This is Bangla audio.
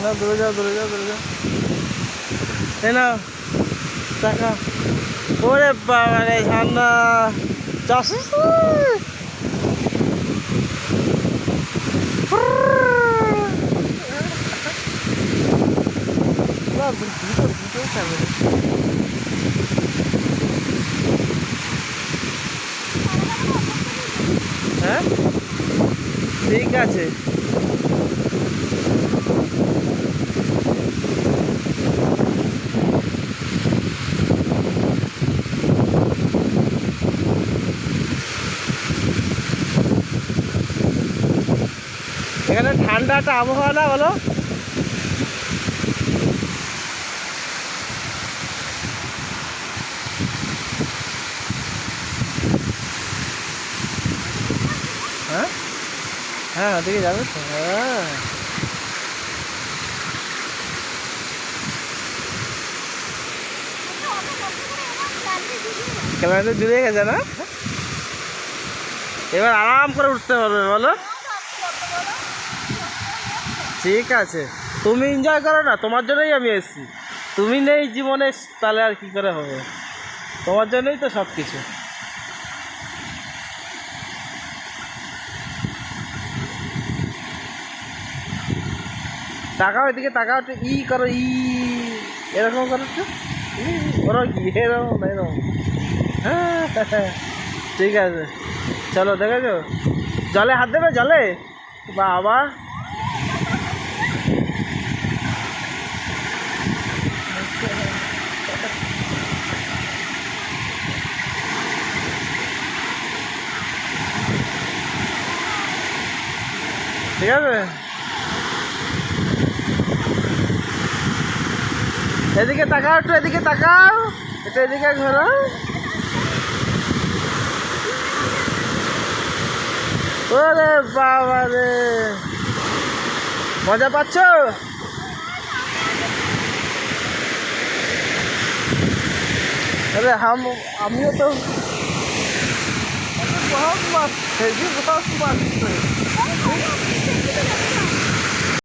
না, দূরে যাও, দূরে যাও, দূরে যাও। এই না টাকা। ওরে বাবা রে, ঠান্ডা চাষ হ্যাঁ, ঠিক আছে। এখানে ঠান্ডা একটা আবহাওয়া না, বলো? হ্যাঁ হ্যাঁ, ওদিকে যাবে তো। হ্যাঁ, ক্যামেরাটা জুড়ে গেছে না? এবার আরাম করে উঠতে পারবে, বলো? ঠিক আছে, তুমি এনজয় করো না, তোমার জন্যই আমি এসেছি। তুমি নেই জীবনে, তাহলে আর কি করে হবে? তোমার জন্যই তো সব কিছু। তাকাও এদিকে, তাকাও একটু, ই করো, এরকম করো একটু, করো কি এরকম এরকম। হ্যাঁ, ঠিক আছে, চলো। দেখেছো জলে হাত দেবে, জলে? বাবা, ঠিক আছে। এদিকে তাকাও একটু, এদিকে তাকাও একটু, এদিকে ঘোরো। ওরে বাবা রে, মজা পাচ্ছ? अरे আমিও তো बहुत मस्त है जी, बहुत मस्त है।